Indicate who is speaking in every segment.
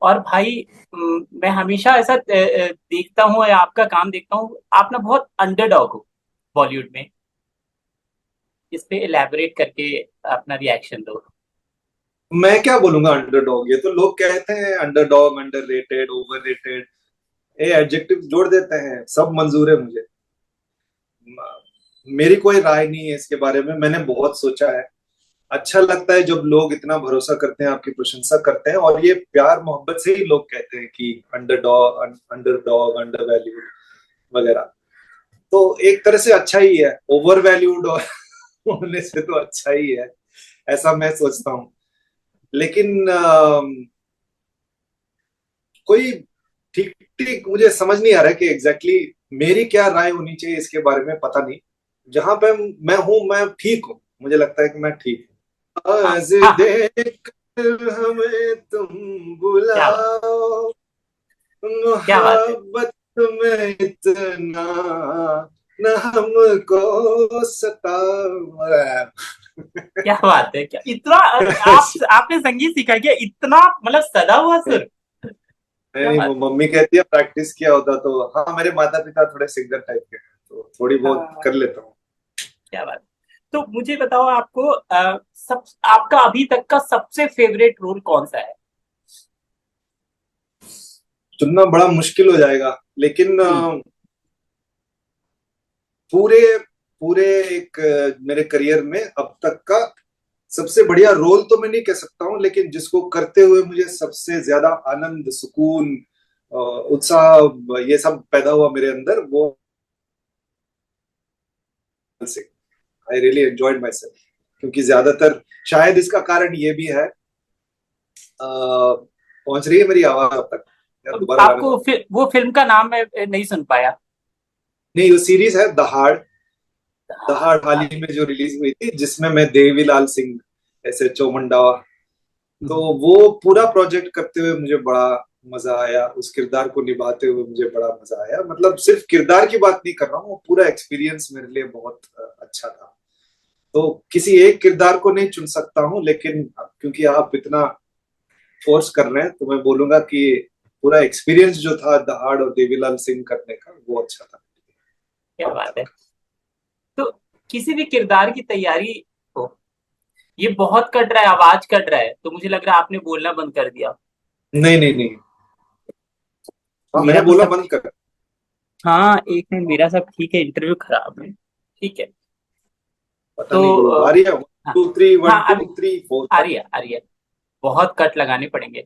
Speaker 1: और भाई मैं हमेशा ऐसा देखता हूँ या आपका काम देखता हूँ, आप ना बहुत अंडरडॉग हो बॉलीवुड में। इस पे इलेबोरेट करके अपना रिएक्शन दो।
Speaker 2: मैं क्या बोलूंगा अंडरडॉग, ये तो लोग कहते हैं अंडरडॉग, अंडररेटेड, ओवररेटेड, ये एडजेक्टिव जोड़ देते हैं, सब मंजूर है मुझे। मेरी कोई राय नहीं है इसके बारे में, मैंने बहुत सोचा है। अच्छा लगता है जब लोग इतना भरोसा करते हैं, आपकी प्रशंसा करते हैं, और ये प्यार मोहब्बत से ही लोग कहते हैं कि अंडरडॉग, अंडरडॉग, अंडर वैल्यूड वगैरह। तो एक तरह से अच्छा ही है, ओवर वैल्यूड होने से तो अच्छा ही है, ऐसा मैं सोचता हूँ। लेकिन कोई ठीक ठीक मुझे समझ नहीं आ रहा है कि एग्जैक्टली मेरी क्या राय होनी चाहिए इसके बारे में, पता नहीं। जहां पे मैं हूं, मैं ठीक हूं, मुझे लगता है कि मैं ठीक हूं।
Speaker 1: हाँ
Speaker 2: आज
Speaker 1: हाँ हाँ।
Speaker 2: देख हमें तुम
Speaker 1: क्या बात,
Speaker 2: बुलाओ,
Speaker 1: क्या बात है,
Speaker 2: मोहब्बत में इतना न हमको सताओ।
Speaker 1: क्या बात है, क्या इतना आप आपने संगीत सीखा क्या, इतना मतलब सदा हुआ सुर। क्या
Speaker 2: नहीं, वो
Speaker 1: बात है।
Speaker 2: मम्मी कहती है प्रैक्टिस किया होता तो। हाँ, मेरे माता पिता थोड़े सिंगर टाइप के हैं, तो थोड़ी बहुत
Speaker 1: हाँ,
Speaker 2: कर लेता हूँ।
Speaker 1: क्या बात है। तो मुझे बताओ, आपको सब आपका अभी तक का सबसे फेवरेट रोल कौन सा है?
Speaker 2: चुनना बड़ा मुश्किल हो जाएगा, लेकिन
Speaker 1: हम्म।
Speaker 2: पूरे पूरे एक मेरे करियर में अब तक का सबसे बढ़िया रोल तो मैं नहीं कह सकता हूँ, लेकिन जिसको करते हुए मुझे सबसे ज्यादा आनंद, सुकून, उत्साह, ये सब पैदा हुआ मेरे अंदर, वो से I really enjoyed my self. क्योंकि ज्यादातर, शायद इसका कारण ये भी है, पहुंच रही है मेरी आवाज अब तक, या दोबारा लगाना
Speaker 1: आपको
Speaker 2: पड़ेगा?
Speaker 1: वो फिल्म का नाम मैं नहीं सुन पाया।
Speaker 2: नहीं, वो सीरीज है दहाड़।
Speaker 1: हाँ,
Speaker 2: दहाड़ हाल ही में जो रिलीज हुई थी, जिसमें मैं देवीलाल सिंह ऐसे चौमुंडा, तो वो पूरा प्रोजेक्ट करते हुए मुझे बड़ा मजा आया, उस किरदार को निभाते हुए मुझे बड़ा मजा आया। मतलब सिर्फ किरदार की बात नहीं कर रहा हूँ, वो पूरा एक्सपीरियंस मेरे लिए बहुत अच्छा था। तो किसी एक किरदार को नहीं चुन सकता हूँ, लेकिन क्योंकि आप इतना फोर्स कर रहे हैं, तो मैं बोलूंगा कि पूरा एक्सपीरियंस जो था दहाड़ और देवीलाल सिंह करने का, वो अच्छा था
Speaker 1: क्या
Speaker 2: अब
Speaker 1: बात है।
Speaker 2: तक।
Speaker 1: तो किसी भी किरदार की तैयारी हो, ये बहुत कट रहा है, आवाज कट रहा है, तो मुझे लग रहा है आपने बोलना बंद कर दिया।
Speaker 2: नहीं नहीं नहीं, हाँ
Speaker 1: मेरा
Speaker 2: मैंने
Speaker 1: तो
Speaker 2: बोला
Speaker 1: सब,
Speaker 2: बंद कर।
Speaker 1: हाँ एक मिनट, मेरा सब ठीक है, इंटरव्यू खराब है। ठीक है।
Speaker 2: पता
Speaker 1: तो
Speaker 2: नहीं क्यों आ रही है। वन
Speaker 1: हाँ
Speaker 2: टू थ्री, वन
Speaker 1: हाँ,
Speaker 2: टू
Speaker 1: अभी
Speaker 2: थ्री फोर,
Speaker 1: आ
Speaker 2: फाइव।
Speaker 1: रही है, आ रही है। बहुत कट लगाने पड़ेंगे।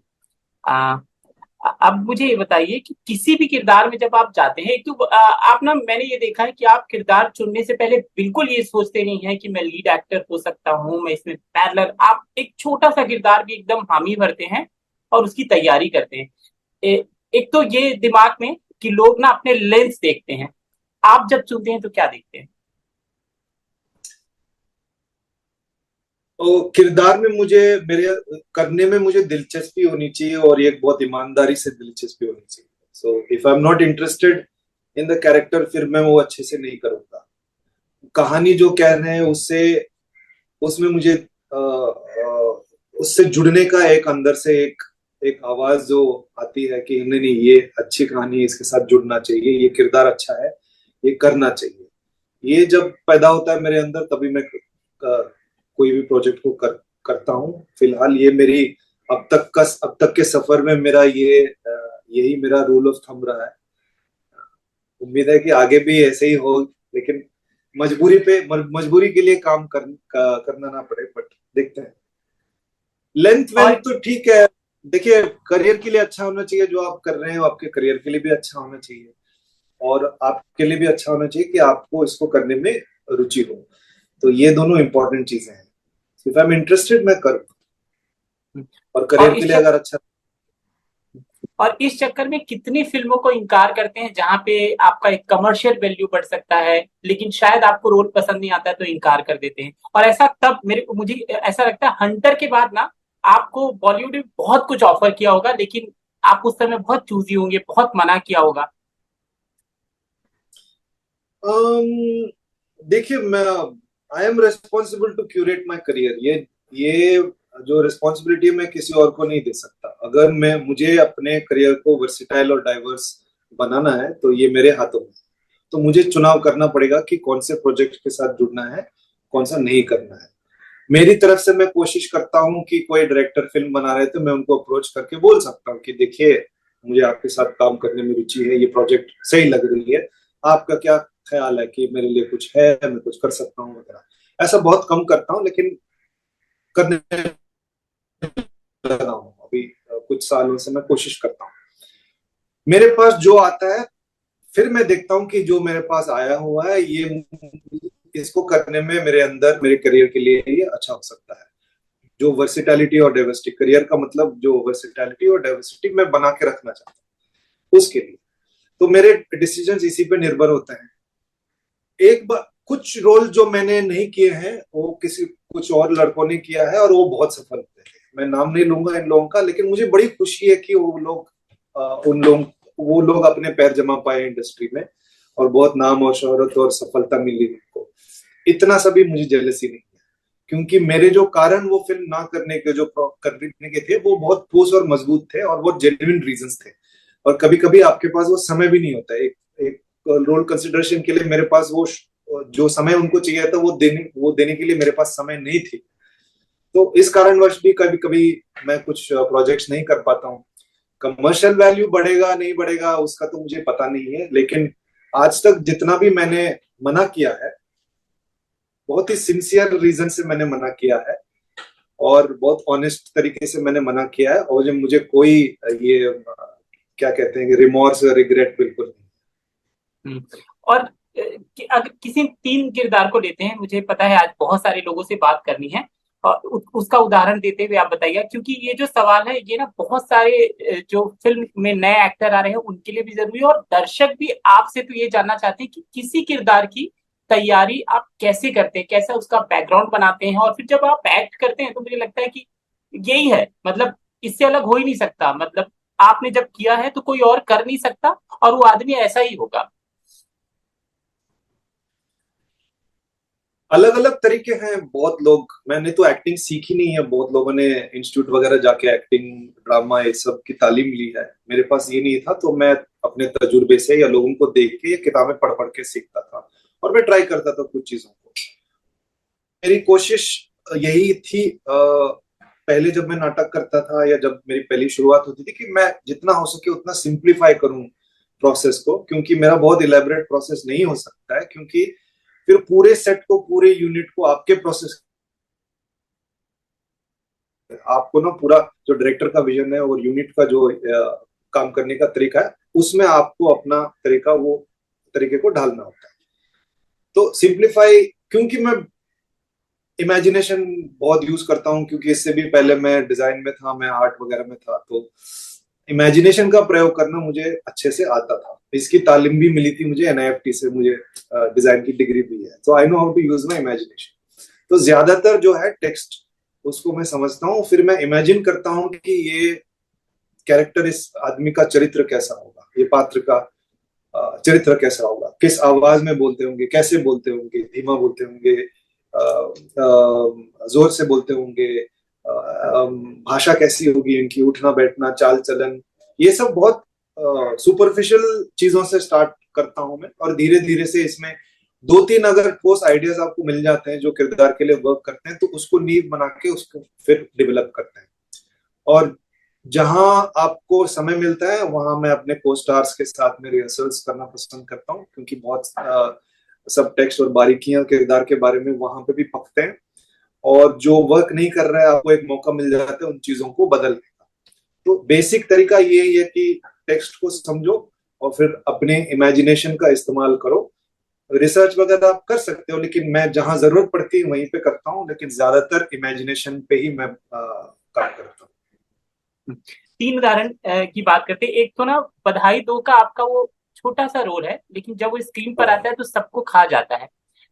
Speaker 1: आ, अब मुझे ये बताइए कि किसी भी किरदार में जब आप जाते हैं, एक तो आप ना, मैंने ये देखा है कि आप किरदार चुनने से पहले बिल्कुल ये सोचते नहीं है कि मैं लीड एक्टर हो सकता हूँ, मैं इसमें पैरेलल, आप एक छोटा सा किरदार भी एकदम हामी भरते हैं और उसकी तैयारी करते हैं। एक तो ये दिमाग में कि लोग ना अपने लेंस देखते हैं, आप जब चुनते हैं तो क्या देखते हैं?
Speaker 2: तो किरदार में मुझे, मेरे करने में मुझे दिलचस्पी होनी चाहिए, और ये बहुत ईमानदारी से दिलचस्पी होनी चाहिए। So if I am not interested in the character, फिर मैं वो अच्छे से नहीं करूंगा। कहानी जो कह रहे हैं उससे, उसमें मुझे उससे जुड़ने का एक अंदर से एक एक आवाज जो आती है कि नहीं नहीं, ये अच्छी कहानी है, इसके साथ जुड़ना चाहिए, ये किरदार अच्छा है, ये करना चाहिए। ये जब पैदा होता है मेरे अंदर, तभी मैं कोई भी प्रोजेक्ट को करता हूँ। फिलहाल ये मेरी अब तक के सफर में मेरा यही मेरा रूल ऑफ थंब रहा है। उम्मीद है कि आगे भी ऐसे ही हो, लेकिन मजबूरी के लिए काम करना ना पड़े, बट देखते हैं। लेंथ वेंथ
Speaker 1: और
Speaker 2: तो ठीक है। देखिए, करियर के लिए अच्छा होना चाहिए जो आप कर रहे हो, आपके करियर के लिए भी अच्छा होना चाहिए, और आपके लिए भी अच्छा होना चाहिए कि आपको इसको करने में रुचि हो। तो ये दोनों इंपॉर्टेंट चीजें हैं। इफ आई एम इंटरेस्टेड, मैं करूँ, और
Speaker 1: और
Speaker 2: करियर के लिए अगर अच्छा।
Speaker 1: इस चक्कर में कितनी फिल्मों को इनकार करते हैं जहां पे आपका एक कमर्शियल वैल्यू बढ़ सकता है, लेकिन शायद आपको रोल पसंद नहीं आता है तो इनकार कर देते हैं। और ऐसा तब मुझे ऐसा लगता है हंटर के बाद ना, आपको बॉलीवुड में बहुत कुछ ऑफर किया होगा, लेकिन आप उस समय बहुत चूजी होंगे, बहुत मना किया होगा।
Speaker 2: देखिए, मैं I am responsible to curate my career. ये जो रिस्पॉन्सिबिलिटी मैं किसी और को नहीं दे सकता। अगर मैं मुझे अपने करियर को वर्सिटाइल और डाइवर्स बनाना है तो ये मेरे हाथों में। तो मुझे चुनाव करना पड़ेगा कि कौन से प्रोजेक्ट के साथ जुड़ना है, कौन सा नहीं करना है। मेरी तरफ से मैं कोशिश करता हूँ कि कोई डायरेक्टर फिल्म बना रहे तो मैं उनको अप्रोच करके बोल सकता हूँ कि देखिए, मुझे आपके साथ काम करने में रुचि है, ये प्रोजेक्ट सही लग रही है, आपका क्या ख्याल है कि मेरे लिए कुछ है, मैं कुछ कर सकता हूँ वगैरह। ऐसा बहुत कम करता हूँ, लेकिन करने लगा हूँ अभी। कुछ सालों से मैं कोशिश करता हूँ। मेरे पास जो आता है, फिर मैं देखता हूँ कि जो मेरे पास आया हुआ है ये, इसको करने में मेरे अंदर, मेरे करियर के लिए ये अच्छा हो सकता है। जो वर्सिटैलिटी और डाइवर्सिटी, करियर का मतलब जो वर्सिटैलिटी और डाइवर्सिटी मैं बना के रखना चाहता हूँ उसके लिए। तो मेरे डिसीजंस इसी पे निर्भर होते हैं। एक बार कुछ रोल जो मैंने नहीं किए हैं वो किसी कुछ और लड़कों ने किया है और वो बहुत सफल हुए हैं। मैं नाम नहीं लूंगा इन लोगों का, लेकिन मुझे बड़ी खुशी है कि वो लोग उन लोग वो लोग अपने पैर जमा पाए इंडस्ट्री में और बहुत नाम और शोहरत और सफलता मिली उनको। इतना सभी मुझे जेलसी नहीं है, क्योंकि मेरे जो कारण वो फिल्म ना करने के, जो करने के थे, वो बहुत ठोस और मजबूत थे और बहुत जेन्युइन रीजंस थे। और कभी कभी आपके पास वो समय भी नहीं होता। एक एक रोल कंसिडरेशन के लिए मेरे पास वो जो समय उनको चाहिए था वो देने के लिए मेरे पास समय नहीं थी। तो इस कारणवश भी कभी कभी मैं कुछ प्रोजेक्ट्स नहीं कर पाता हूँ। कमर्शियल वैल्यू बढ़ेगा नहीं बढ़ेगा उसका तो मुझे पता नहीं है, लेकिन आज तक जितना भी मैंने मना किया है, बहुत ही सिंसियर रीजन से मैंने मना किया है और बहुत ऑनेस्ट तरीके से मैंने मना किया है। और जब मुझे कोई ये क्या कहते हैं, रिमोर्स रिग्रेट बिल्कुल नहीं।
Speaker 1: हम्म। और अगर किसी तीन किरदार को लेते हैं, मुझे पता है आज बहुत सारे लोगों से बात करनी है, और उसका उदाहरण देते हुए आप बताइए, क्योंकि ये जो सवाल है ये ना बहुत सारे जो फिल्म में नए एक्टर आ रहे हैं उनके लिए भी जरूरी है, और दर्शक भी आपसे तो ये जानना चाहते हैं कि किसी किरदार की तैयारी आप कैसे करते हैं, कैसा उसका बैकग्राउंड बनाते हैं, और फिर जब आप एक्ट करते हैं तो मुझे लगता है कि यही है, मतलब इससे अलग हो ही नहीं सकता, मतलब आपने जब किया है तो कोई और कर नहीं सकता, और वो आदमी ऐसा ही होगा।
Speaker 2: अलग अलग तरीके हैं। बहुत लोग, मैंने तो एक्टिंग सीखी नहीं है, बहुत लोगों ने इंस्टीट्यूट वगैरह जाके एक्टिंग, ड्रामा, ये सब की तालीम ली है। मेरे पास ये नहीं था, तो मैं अपने तजुर्बे से या लोगों को देख के या किताबें पढ़ पढ़ के सीखता था और मैं ट्राई करता था कुछ चीजों को। मेरी कोशिश यही थी, पहले जब मैं नाटक करता था या जब मेरी पहली शुरुआत होती थी, कि मैं जितना हो सके उतना सिंप्लीफाई करूं प्रोसेस को, क्योंकि मेरा बहुत इलेबोरेट प्रोसेस नहीं हो सकता है। क्योंकि फिर पूरे सेट को, पूरे यूनिट को आपके प्रोसेस, आपको ना पूरा जो डायरेक्टर का विजन है और यूनिट का जो काम करने का तरीका है, उसमें आपको अपना तरीका, वो तरीके को ढालना होता है। तो सिंप्लीफाई, क्योंकि मैं इमेजिनेशन बहुत यूज करता हूँ, क्योंकि इससे भी पहले मैं डिजाइन में था, मैं आर्ट वगैरह में था, तो इमेजिनेशन का प्रयोग करना मुझे अच्छे से आता था। इसकी तालीम भी मिली थी मुझे एनआईएफटी से, मुझे डिजाइन की डिग्री भी है, तो I know how to use my imagination. तो ज्यादातर जो है टेक्स्ट, उसको मैं समझता हूँ, फिर मैं इमेजिन करता हूँ कि ये कैरेक्टर, इस आदमी का चरित्र कैसा होगा, ये पात्र का चरित्र कैसा होगा, किस आवाज में बोलते होंगे, कैसे बोलते होंगे, धीमा बोलते होंगे, जोर से बोलते होंगे, भाषा कैसी होगी इनकी, उठना बैठना, चाल चलन, ये सब बहुत सुपरफिशियल चीजों से स्टार्ट करता हूं मैं। और धीरे धीरे से इसमें दो तीन अगर ठोस आइडियाज आपको मिल जाते हैं जो किरदार के लिए वर्क करते हैं, तो उसको नींव बना के उसको फिर डेवलप करते हैं। और जहां आपको समय मिलता है वहां मैं अपने को स्टार्स के साथ में रिहर्सल्स करना पसंद करता हूँ, क्योंकि बहुत सब टेक्स्ट और बारीकियां किरदार के बारे में वहां पे भी पकते हैं। और जो वर्क नहीं कर रहा है, आपको एक मौका मिल जाता है उन चीजों को बदलने का। तो बेसिक तरीका यही है कि टेक्स्ट को समझो और फिर अपने इमेजिनेशन का इस्तेमाल करो। रिसर्च वगैरह आप कर सकते हो, लेकिन मैं जहां जरूरत पड़ती है वहीं पे करता हूँ, लेकिन ज्यादातर इमेजिनेशन पे ही मैं काम करता हूँ।
Speaker 1: तीन उदाहरण की बात करते हैं। एक तो ना बधाई दो का आपका वो छोटा सा रोल है, लेकिन जब वो स्क्रीन पर आता है तो सबको खा जाता है।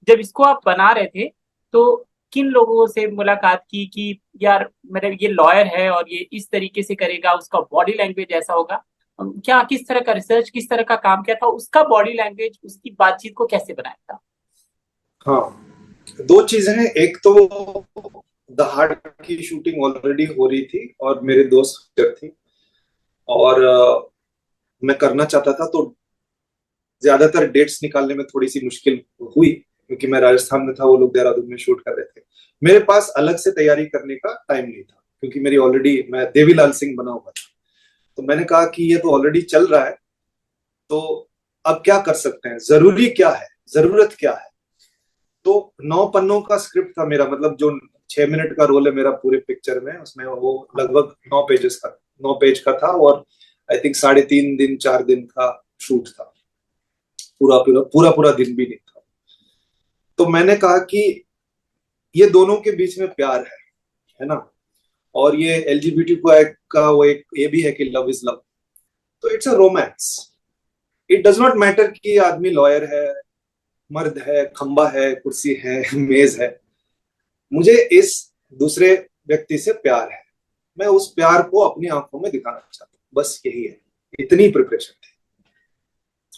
Speaker 1: जब इसको आप बना रहे थे तो किन लोगों से मुलाकात की कि यार मेरा ये लॉयर है और ये इस तरीके से करेगा, उसका बॉडी लैंग्वेज ऐसा होगा, क्या किस तरह का रिसर्च, किस तरह का काम किया था, उसका बॉडी लैंग्वेज, उसकी बातचीत को कैसे बनाया था?
Speaker 2: हाँ, दो चीजें हैं। एक तो दहाड़ की शूटिंग ऑलरेडी हो रही थी और मेरे दोस्त थी, और मैं करना चाहता था, तो ज्यादातर डेट्स निकालने में थोड़ी सी मुश्किल हुई, क्योंकि मैं राजस्थान में था, वो लोग देहरादून में शूट कर रहे थे। मेरे पास अलग से तैयारी करने का टाइम नहीं था, क्योंकि मेरी ऑलरेडी, मैं देवीलाल सिंह बना हुआ था। तो मैंने कहा कि ये तो ऑलरेडी चल रहा है, तो अब क्या कर सकते हैं, जरूरी क्या है, जरूरत क्या है। तो 9 पन्नों का स्क्रिप्ट था मेरा, मतलब जो 6 मिनट का रोल है मेरा पूरे पिक्चर में, उसमें वो लगभग 9 पेज का था, और आई थिंक 3.5 दिन 4 दिन का शूट था। पूरा पूरा पूरा पूरा दिन भी नहीं था। तो मैंने कहा कि ये दोनों के बीच में प्यार है ना, और ये एलजीबीटी का वो एक ये भी है कि लव इज लव, तो it's a romance. It does not matter कि आदमी लॉयर है, मर्द है, खंबा है, कुर्सी है, मेज है। मुझे इस दूसरे व्यक्ति से प्यार है, मैं उस प्यार को अपनी आंखों में दिखाना चाहता हूँ, बस यही है। इतनी प्रिपरेशन थी।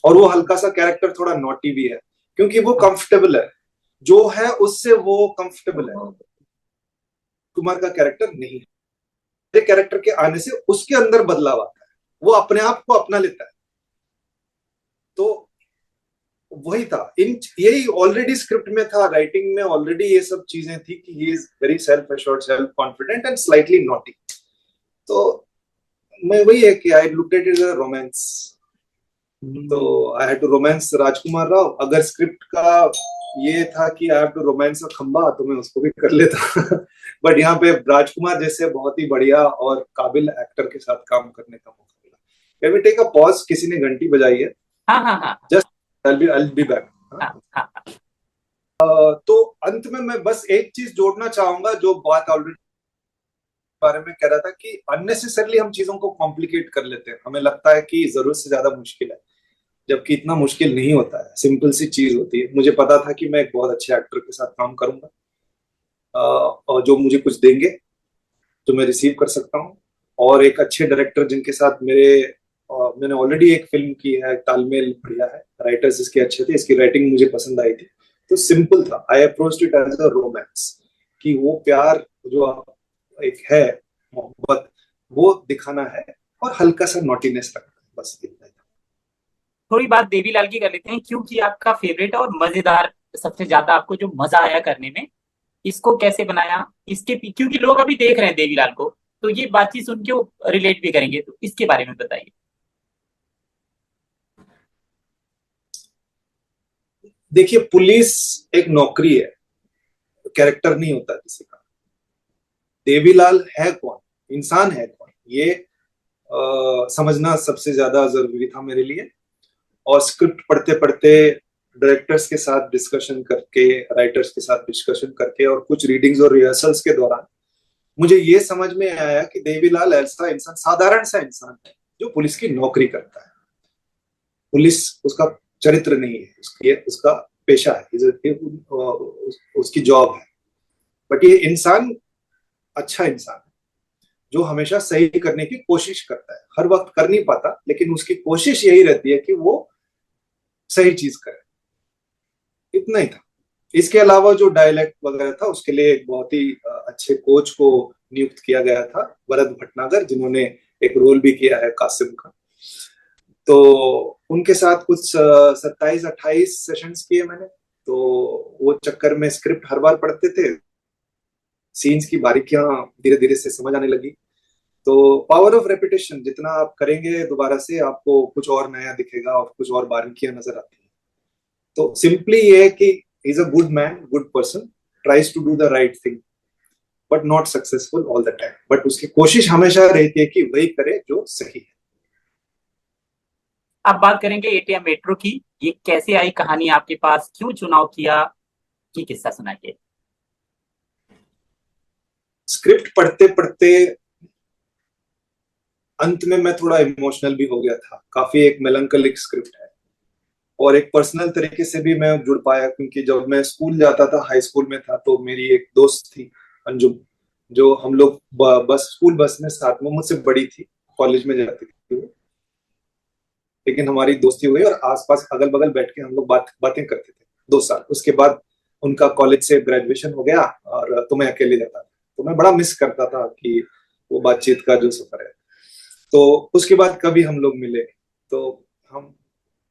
Speaker 2: और वो हल्का सा कैरेक्टर थोड़ा नॉटी भी है, क्योंकि वो कंफर्टेबल है, जो है उससे वो कंफर्टेबल है। कुमार का कैरेक्टर नहीं है, मेरे कैरेक्टर के आने से उसके अंदर बदलाव आता है, वो अपने आप को अपना लेता है। तो वही था, इन यही ऑलरेडी स्क्रिप्ट में था, राइटिंग में ऑलरेडी ये सब चीजें थी कि he is very self assured, self confident and slightly naughty. तो मैं वही है कि I looked at it as a romance. तो I had to romance Rajkummar Rao. अगर स्क्रिप्ट का ये था कि I have to romance a खंबा, तो मैं उसको भी कर लेता। बट यहाँ पे राजकुमार जैसे बहुत ही बढ़िया और काबिल एक्टर के साथ काम करने का मौका मिला। Can we take a pause, किसी ने घंटी बजाई है।
Speaker 1: हाँ हाँ हाँ
Speaker 2: जस्ट आई बी बैक।
Speaker 1: हाँ हाँ।
Speaker 2: तो अंत में मैं बस एक चीज जोड़ना चाहूंगा, जो बात ऑलरेडी बारे में कह रहा था, कि अननेसेसरली हम चीजों को कॉम्प्लिकेट कर लेते हैं, हमें लगता है कि जरूरत से ज्यादा मुश्किल है, जबकि इतना मुश्किल नहीं होता है, सिंपल सी चीज होती है। मुझे पता था कि मैं एक बहुत अच्छे एक्टर के साथ काम करूंगा, और जो मुझे कुछ देंगे जो मैं रिसीव कर सकता हूँ, और एक अच्छे डायरेक्टर जिनके साथ मैंने ऑलरेडी एक फिल्म की है, तालमेल बढ़िया है, राइटर्स इसके अच्छे थे, इसकी राइटिंग मुझे पसंद आई थी। तो सिंपल था, I approached it as a romance, कि वो प्यार जो एक है, मोहब्बत, वो दिखाना है, और हल्का सा नॉटीनेस रखना है, बस इतना ही था।
Speaker 1: थोड़ी बात देवीलाल की कर लेते हैं, क्योंकि आपका फेवरेट और मजेदार, सबसे ज्यादा आपको जो मजा आया करने में, इसको कैसे बनाया, क्योंकि लोग अभी देख रहे हैं देवीलाल को, तो ये बातचीत सुन के वो रिलेट भी करेंगे, तो इसके बारे में बताइए।
Speaker 2: देखिए, पुलिस एक नौकरी है, कैरेक्टर नहीं होता किसी का। देवीलाल है कौन, इंसान है कौन, ये समझना सबसे ज्यादा जरूरी था मेरे लिए। और स्क्रिप्ट पढ़ते पढ़ते, डायरेक्टर्स के साथ डिस्कशन करके, राइटर्स के साथ डिस्कशन करके, और कुछ रीडिंग्स और रिहर्सल्स के दौरान मुझे ये समझ में आया कि देवीलाल ऐसा इंसान, साधारण सा इंसान है, जो पुलिस की नौकरी करता है। पुलिस उसका चरित्र नहीं है, उसका पेशा है, उसकी जॉब है। बट ये इंसान अच्छा इंसान है, जो हमेशा सही करने की कोशिश करता है, हर वक्त कर नहीं पाता, लेकिन उसकी कोशिश यही रहती है कि वो सही चीज करे। इतना ही था। इसके अलावा जो डायलेक्ट वगैरह था, उसके लिए एक बहुत ही अच्छे कोच को नियुक्त किया गया था, भरत भटनागर, जिन्होंने एक रोल भी किया है कासिम का। तो उनके साथ कुछ 27-28 सेशंस किए मैंने। तो वो चक्कर में स्क्रिप्ट हर बार पढ़ते थे, सीन्स की बारीकियां धीरे धीरे से समझ आने लगी। तो पावर ऑफ रेपिटेशन, जितना आप करेंगे दोबारा से, आपको कुछ और नया दिखेगा और कुछ और बारीकियां नजर आती है। तो सिंपली ये है कि is a good man, good person, tries to do the right thing, but not successful all the time. But उसकी कोशिश हमेशा रहती है कि वही करे जो सही है।
Speaker 1: अब बात करेंगे एटीएम मेट्रो की। ये कैसे आई कहानी आपके पास, क्यों चुनाव किया, ये किस्सा सुनाइए।
Speaker 2: स्क्रिप्ट पढ़ते पढ़ते अंत में मैं थोड़ा इमोशनल भी हो गया था, काफी एक मेलंकलिक स्क्रिप्ट है, और एक पर्सनल तरीके से भी मैं जुड़ पाया, क्योंकि जब मैं स्कूल जाता था, हाई स्कूल में था, तो मेरी एक दोस्त थी, अंजुम, जो हम लोग बस स्कूल बस में साथ में, मुझसे बड़ी थी, कॉलेज में जाती थी वो, लेकिन हमारी दोस्ती हुई, और आसपास अगल बगल बैठ के हम लोग बातें करते थे 2 साल। उसके बाद उनका कॉलेज से ग्रेजुएशन हो गया, और तो मैं अकेले जाता था। तो मैं बड़ा मिस करता था कि वो बातचीत का जो सफर है। तो उसके बाद कभी हम लोग मिले तो हम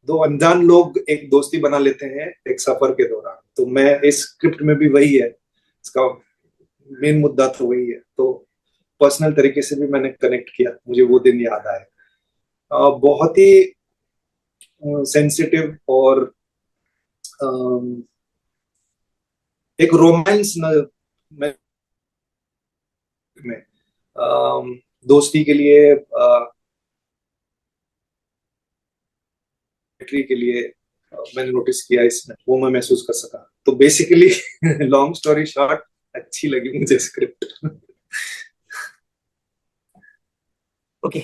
Speaker 2: दो अनजान लोग एक दोस्ती बना लेते हैं एक सफर के दौरान। तो मैं इस स्क्रिप्ट में भी वही है, इसका मेन मुद्दा तो वही है। तो पर्सनल तरीके से भी मैंने कनेक्ट किया, मुझे वो दिन याद आए। बहुत ही सेंसिटिव और अम, एक रोमांस में, दोस्ती के लिए, पोएट्री के लिए मैंने नोटिस किया इसमें, वो मैं महसूस कर सका। तो बेसिकली लॉन्ग स्टोरी शॉर्ट, अच्छी लगी मुझे स्क्रिप्ट।
Speaker 1: ओके।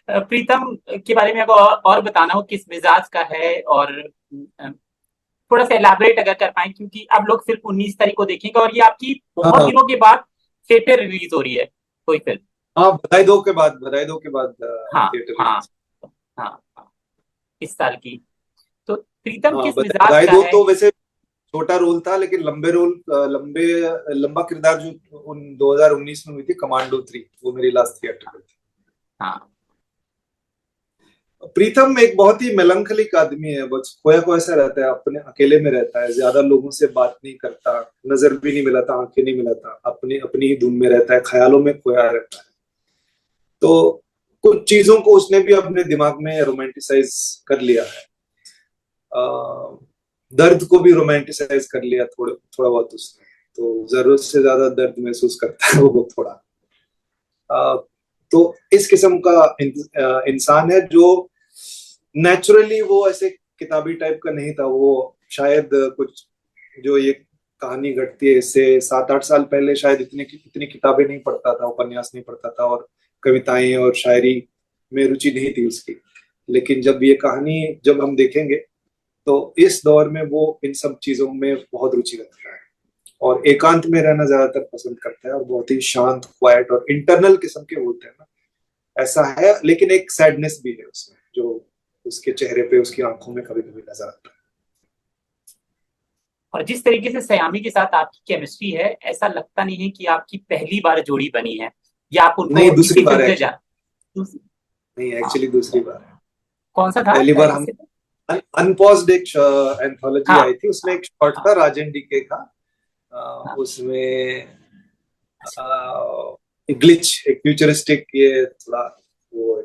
Speaker 1: प्रीतम के बारे में अगर और बताना हो किस मिजाज का है, और थोड़ा सा एलाबरेट अगर कर पाए, क्योंकि अब लोग सिर्फ 19 तारीख को देखेंगे और ये आपकी बहुत
Speaker 2: हाँ
Speaker 1: दिनों के बाद थिएटर रिलीज हो रही है कोई फिल्म।
Speaker 2: हाँ, बधाई दो के बाद, बधाई दो के बाद
Speaker 1: हाँ
Speaker 2: थिएटर
Speaker 1: हाँ
Speaker 2: रिलीज।
Speaker 1: हाँ हाँ, इस साल की। तो प्रीतम
Speaker 2: हाँ,
Speaker 1: किस मिजाज
Speaker 2: बधाई
Speaker 1: का
Speaker 2: दो
Speaker 1: है?
Speaker 2: तो वैसे छोटा रोल था, लेकिन लंबे रोल, लंबा किरदार जो 2019 में हुई थी कमांडो 3, वो मेरी लास्ट थिएटर में थी।
Speaker 1: हाँ
Speaker 2: प्रीतम एक बहुत ही मेलंखलिक आदमी है, बस खोया खोया सा रहता है, अपने अकेले में रहता है, ज्यादा लोगों से बात नहीं करता, नजर भी नहीं मिलाता, आंखें नहीं मिलाता, अपनी अपनी ही धुन में रहता है, ख्यालों में खोया रहता है। तो कुछ चीजों को उसने भी अपने दिमाग में रोमांटिसाइज कर लिया है। दर्द को भी रोमांटिसाइज कर लिया थोड़ा थोड़ा बहुत उसने। तो जरूरत से ज्यादा दर्द महसूस करता है वो थोड़ा। अ, तो इस किस्म का इंसान है जो नेचुरली, वो ऐसे किताबी टाइप का नहीं था। वो शायद कुछ जो ये कहानी घटती है इससे 7-8 साल पहले शायद इतनी किताबें नहीं पढ़ता था, उपन्यास नहीं पढ़ता था, और कविताएं और शायरी में रुचि नहीं थी उसकी। लेकिन जब ये कहानी जब हम देखेंगे तो इस दौर में वो इन सब चीजों में बहुत रुचि रखता है और एकांत में रहना ज्यादातर पसंद करता है, और बहुत ही शांत, क्वाइट और इंटरनल किस्म के होते हैं ना, ऐसा है। लेकिन एक सैडनेस भी है उसमें, जो उसके चेहरे पे, उसकी आंखों में कभी कभी नजर आता है।
Speaker 1: और जिस तरीके से सयामी के साथ आपकी केमिस्ट्री है, ऐसा लगता नहीं है कि आपकी पहली बार जोड़ी बनी है, या आप उनको
Speaker 2: नहीं, दूसरी
Speaker 1: इसी
Speaker 2: बार
Speaker 1: फिल्म
Speaker 2: है
Speaker 1: से
Speaker 2: एक्चुअली। नहीं,
Speaker 1: हाँ,
Speaker 2: एक्चुअली दूसरी बार है।
Speaker 1: कौन सा था
Speaker 2: पहली बार हम
Speaker 1: इससे?
Speaker 2: अनपॉज्ड एक एंथोलॉजी
Speaker 1: हाँ
Speaker 2: आई थी, उसमें
Speaker 1: हाँ
Speaker 2: एक शॉर्ट
Speaker 1: हाँ
Speaker 2: था राजन डीके का।
Speaker 1: हाँ।
Speaker 2: उसमें ग्लिच, एक फ्यूचरिस्टिक, ये थोड़ा वो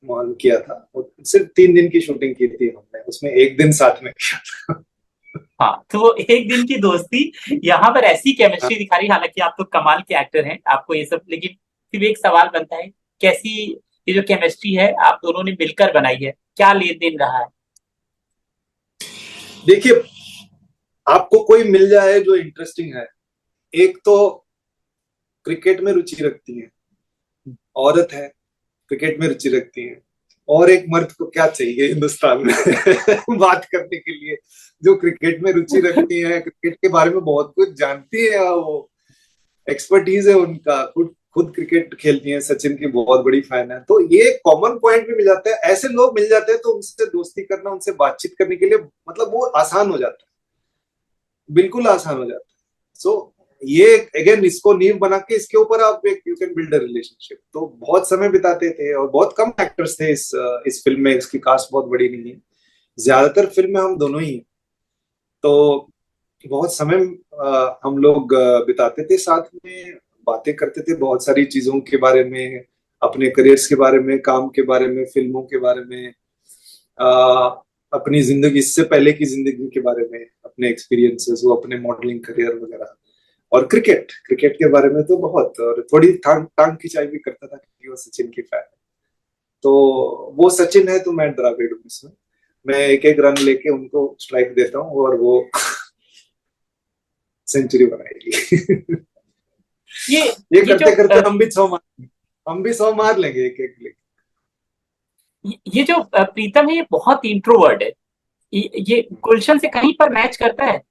Speaker 2: माहौल किया था। और सिर्फ 3 दिन की शूटिंग की थी हमने, उसमें एक दिन साथ में किया था।
Speaker 1: हाँ, तो वो एक दिन की दोस्ती यहाँ पर ऐसी
Speaker 2: हाँ,
Speaker 1: केमिस्ट्री दिखा रही, हालांकि आप तो कमाल के एक्टर हैं, आपको ये सब, लेकिन फिर एक सवाल बनता है, कैसी ये जो केमिस्ट्री है आप दोनों ने मिलकर बनाई है, क्या लेन देन रहा है?
Speaker 2: देखिए, आपको कोई मिल जाए जो इंटरेस्टिंग है, एक तो क्रिकेट में रुचि रखती है, औरत है, क्रिकेट में रुचि रखती है, और एक मर्द को क्या चाहिए हिंदुस्तान में बात करने के लिए, जो क्रिकेट में रुचि रखती है, क्रिकेट के बारे में बहुत कुछ जानती है, वो एक्सपर्टीज है उनका, खुद खुद क्रिकेट खेलती हैं, सचिन की बहुत बड़ी फैन है। तो ये कॉमन पॉइंट भी मिल जाता है, ऐसे लोग मिल जाते हैं तो उनसे दोस्ती करना, उनसे बातचीत करने के लिए मतलब वो आसान हो जाता है, बिल्कुल आसान हो जाता है। सो ये अगेन, इसको नींव बना के इसके ऊपर आप एक you can build a relationship. तो बहुत समय बिताते थे, और बहुत कम एक्टर्स थे इस फिल्म में, इसकी कास्ट बहुत बड़ी नहीं है, ज्यादातर फिल्म में हम दोनों ही हैं। तो बहुत समय हम लोग बिताते थे साथ में, बातें करते थे बहुत सारी चीजों के बारे में, अपने करियर्स के बारे में, काम के बारे में, फिल्मों के बारे में, अपनी जिंदगी, इससे पहले की जिंदगी के बारे में, अपने एक्सपीरियंसेस, वो अपने मॉडलिंग करियर वगैरह, और क्रिकेट क्रिकेट के बारे में तो बहुत, और थोड़ी टांग टांग खिंचाई भी करता था क्योंकि वो सचिन की फैन है। तो वो सचिन है तो मैं द्रविड़ हूँ इसमें। मैं एक एक रन लेके उनको स्ट्राइक देता हूँ और वो सेंचुरी बनाएगी।
Speaker 1: ये
Speaker 2: ये
Speaker 1: ये जो
Speaker 2: करते करते हम भी 100 मार लेंगे एक एक लेके।
Speaker 1: ये जो प्रीतम है, ये बहुत इंट्रोवर्ट है। ये गुलशन से कहीं पर मैच करता है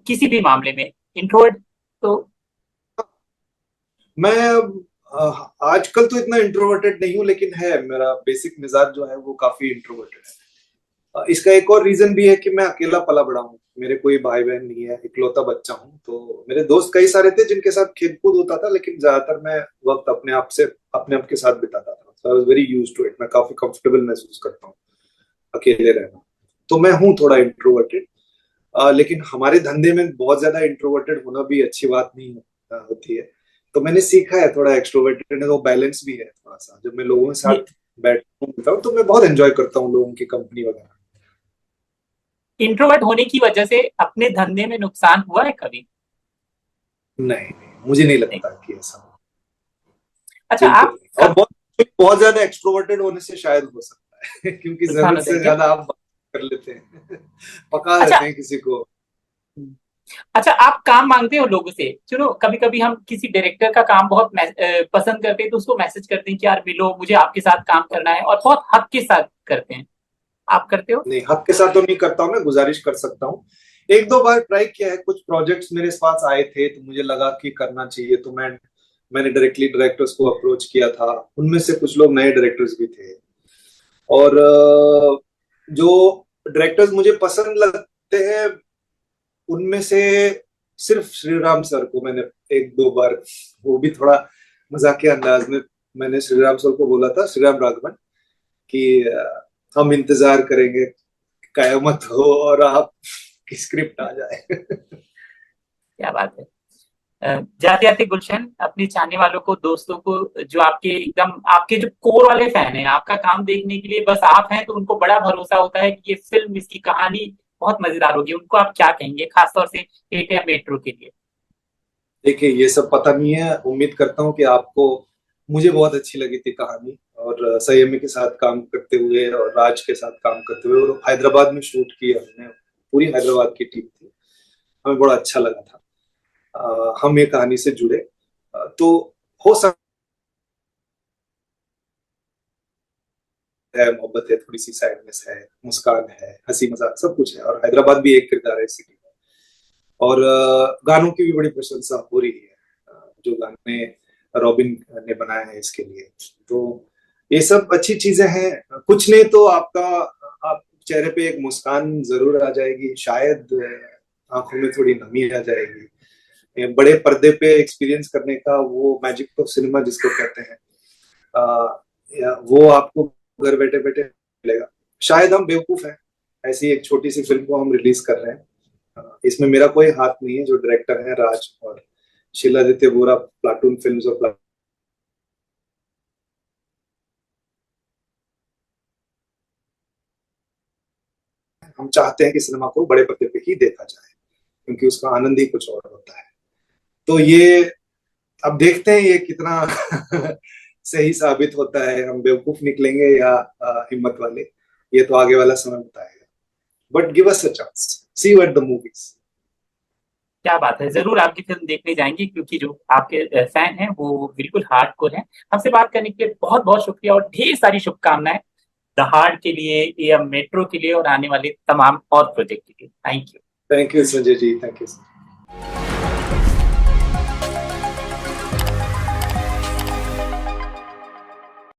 Speaker 1: किसी भी मामले में, इंट्रोवर्ट। तो
Speaker 2: मैं आजकल तो इतना इंट्रोवर्टेड नहीं हूँ, लेकिन है, मेरा बेसिक मिजाज जो है वो काफी इंट्रोवर्टेड है। इसका एक और रीजन भी है कि मैं अकेला पला बड़ा हूँ। मेरे कोई भाई बहन नहीं है, इकलौता बच्चा हूँ। तो मेरे दोस्त कई सारे थे जिनके साथ खेल कूद होता था, लेकिन ज्यादातर मैं वक्त अपने आप के साथ बिताता था। I was very used to it. मैं काफी कंफर्टेबल महसूस करता हूँ अकेले रहना। तो मैं हूँ थोड़ा इंट्रोवर्टेड, लेकिन हमारे धंधे में बहुत ज्यादा इंट्रोवर्टेड होना भी अच्छी बात नहीं होती है। तो मैंने सीखा है थोड़ा एक्सट्रोवर्टेड, वो बैलेंस भी है थोड़ा सा। जब मैं लोगों के साथ
Speaker 1: ये
Speaker 2: बैठता हूँ तो मैं बहुत एंजॉय करता हूँ लोगों की कंपनी वगैरह।
Speaker 1: इंट्रोवर्ट होने की वजह से अपने धंधे में नुकसान हुआ है कभी?
Speaker 2: नहीं, मुझे नहीं
Speaker 1: नहीं।
Speaker 2: लगता कि ऐसा हो।
Speaker 1: अच्छा,
Speaker 2: बिल्कुल
Speaker 1: आप
Speaker 2: नहीं। और
Speaker 1: कब
Speaker 2: बहुत बहुत ज्यादा एक्सट्रोवर्टेड होने से शायद हो सकता है क्योंकि
Speaker 1: नुकसान हो
Speaker 2: जरूरत से
Speaker 1: जाएंगे?
Speaker 2: ज्यादा आप बात कर लेते हैं पका
Speaker 1: अच्छा।
Speaker 2: देते हैं किसी को।
Speaker 1: अच्छा, आप काम मांगते हो लोगों से, सुनो, कभी कभी हम किसी डायरेक्टर का काम बहुत पसंद करते हैं तो उसको मैसेज करते हैं कि यार मिलो, मुझे आपके साथ काम करना है, और बहुत हक के साथ करते हैं। आप करते हो?
Speaker 2: नहीं, हक के साथ तो नहीं करता हूँ, मैं गुजारिश कर सकता हूँ। एक दो बार ट्राई किया है, कुछ प्रोजेक्ट्स मेरे पास आए थे तो मुझे लगा कि करना चाहिए, तो मैंने डायरेक्टली डायरेक्टर्स को अप्रोच किया था। उनमें से कुछ लोग नए डायरेक्टर्स भी थे, और जो डायरेक्टर्स मुझे पसंद लगते हैं उनमें से सिर्फ श्रीराम सर को मैंने एक दो बार, वो भी थोड़ा मजाकिया अंदाज में, मैंने श्रीराम सर को बोला था, श्रीराम राघवन, कि हम इंतजार करेंगे कयामत हो और आप की स्क्रिप्ट आ जाए
Speaker 1: क्या बात है। जाते जाते गुलशन, अपने चाहने वालों को, दोस्तों को, जो आपके एकदम आपके जो कोर वाले फैन हैं, आपका काम देखने के लिए बस आप हैं, तो उनको बड़ा भरोसा होता है कि ये फिल्म, इसकी कहानी बहुत मजेदार होगी, उनको आप क्या कहेंगे, खासतौर से एटीएम मेट्रो के लिए?
Speaker 2: देखिए, ये सब पता नहीं है। उम्मीद करता हूँ कि आपको, मुझे बहुत अच्छी लगी थी कहानी, और संयमी के साथ काम करते हुए और राज के साथ काम करते हुए, और हैदराबाद में शूट किया हमने, पूरी हैदराबाद की टीम थी, हमें बड़ा अच्छा लगा था। हम ये कहानी से जुड़े। तो हो सकता है मोहब्बत है, थोड़ी सी सैडनेस है, मुस्कान है, हंसी मजाक सब कुछ है, और हैदराबाद भी एक किरदार है इसी में। और गानों की भी बड़ी प्रशंसा हो रही है, जो गाने रॉबिन ने बनाए हैं इसके लिए। तो ये सब अच्छी चीजें हैं। कुछ नहीं तो आपका, आप चेहरे पे एक मुस्कान जरूर आ जाएगी, शायद आंखों में थोड़ी नमी आ जाएगी। बड़े पर्दे पे एक्सपीरियंस करने का वो मैजिक ऑफ सिनेमा जिसको कहते हैं, वो आपको घर बैठे बैठे मिलेगा। शायद हम बेवकूफ हैं, ऐसी एक छोटी सी फिल्म को हम रिलीज कर रहे हैं। इसमें मेरा कोई हाथ नहीं है। जो डायरेक्टर है राज और शीलादित्य बोरा, प्लाटून फिल्म्स और हम चाहते हैं कि सिनेमा को बड़े पर्दे पे ही देखा जाए, क्योंकि उसका आनंद ही कुछ और होता है। तो ये अब देखते हैं ये कितना सही साबित होता है, हम बेवकूफ निकलेंगे या हिम्मत वाले, ये तो आगे वाला समय बताएगा। But give us a chance, see you at the movies.
Speaker 1: क्या बात है, जरूर आपकी फिल्म देखने जाएंगे, क्योंकि जो आपके फैन हैं वो बिल्कुल हार्डकोर हैं। हमसे बात करने के लिए बहुत बहुत शुक्रिया, और ढेर सारी शुभकामनाएं द हार्ड के लिए या मेट्रो के लिए और आने वाले तमाम और प्रोजेक्ट के लिए। Thank you.
Speaker 2: Thank you Sanjay ji, thank you.